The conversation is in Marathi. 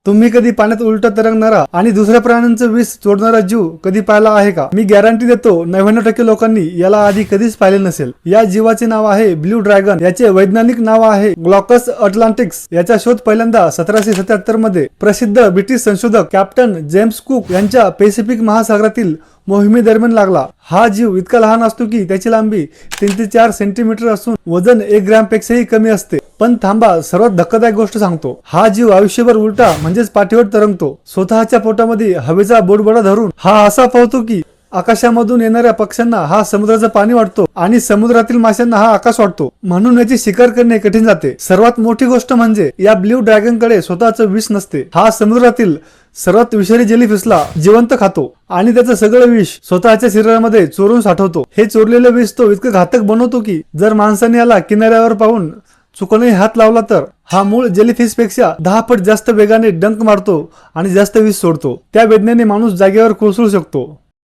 तुम्ही कधी पाण्यात उलट तरंगणारा आणि दुसऱ्या प्राण्यांचं विष चोरणारा जीव कधी पाहिला आहे का? मी गॅरंटी देतो 99% लोकांनी याला आधी कधीच पाहिले नसेल. या जीवाचे नाव आहे ब्ल्यू ड्रॅगन. याचे वैज्ञानिक नाव आहे ग्लॉकस अटलांटिक्स. याचा शोध पहिल्यांदा 1777 मध्ये प्रसिद्ध ब्रिटिश संशोधक कॅप्टन जेम्स कुक यांच्या पॅसिफिक महासागरातील मोहिमेदरम्यान लागला. हा जीव इतका लहान असतो की त्याची लांबी 3 ते 4 सेंटीमीटर असून वजन 1 ग्रॅम पेक्षाही कमी असते. पण थांबा, सर्वात धक्कादायक गोष्ट सांगतो. हा जीव आयुष्यभर उलटा म्हणजेच पाठीवर तरंगतो. स्वतःच्या पोटामध्ये हवेचा बुडबुडा धरून हा असा पोहतो की आकाशामधून येणाऱ्या पक्ष्यांना हा समुद्राचं पाणी वाटतो आणि समुद्रातील माशांना हा आकाश वाटतो. म्हणून याची शिकार करणे कठीण जाते. सर्वात मोठी गोष्ट म्हणजे या ब्ल्यू ड्रॅगन कडे स्वतःचं विष नसते. हा समुद्रातील सर्वात विषारी जेलीफिशला जिवंत खातो आणि त्याचं सगळं विष स्वतःच्या शरीरामध्ये चोरून साठवतो. हे चोरलेलं विष तो इतकं घातक बनवतो की जर माणसाने याला किनाऱ्यावर पाहून चुकूनही हात लावला तर हा मूळ जेलीफिश पेक्षा 10 पट जास्त वेगाने डंक मारतो आणि जास्त विष सोडतो. त्या वेदनेने माणूस जागेवर कोसळू शकतो.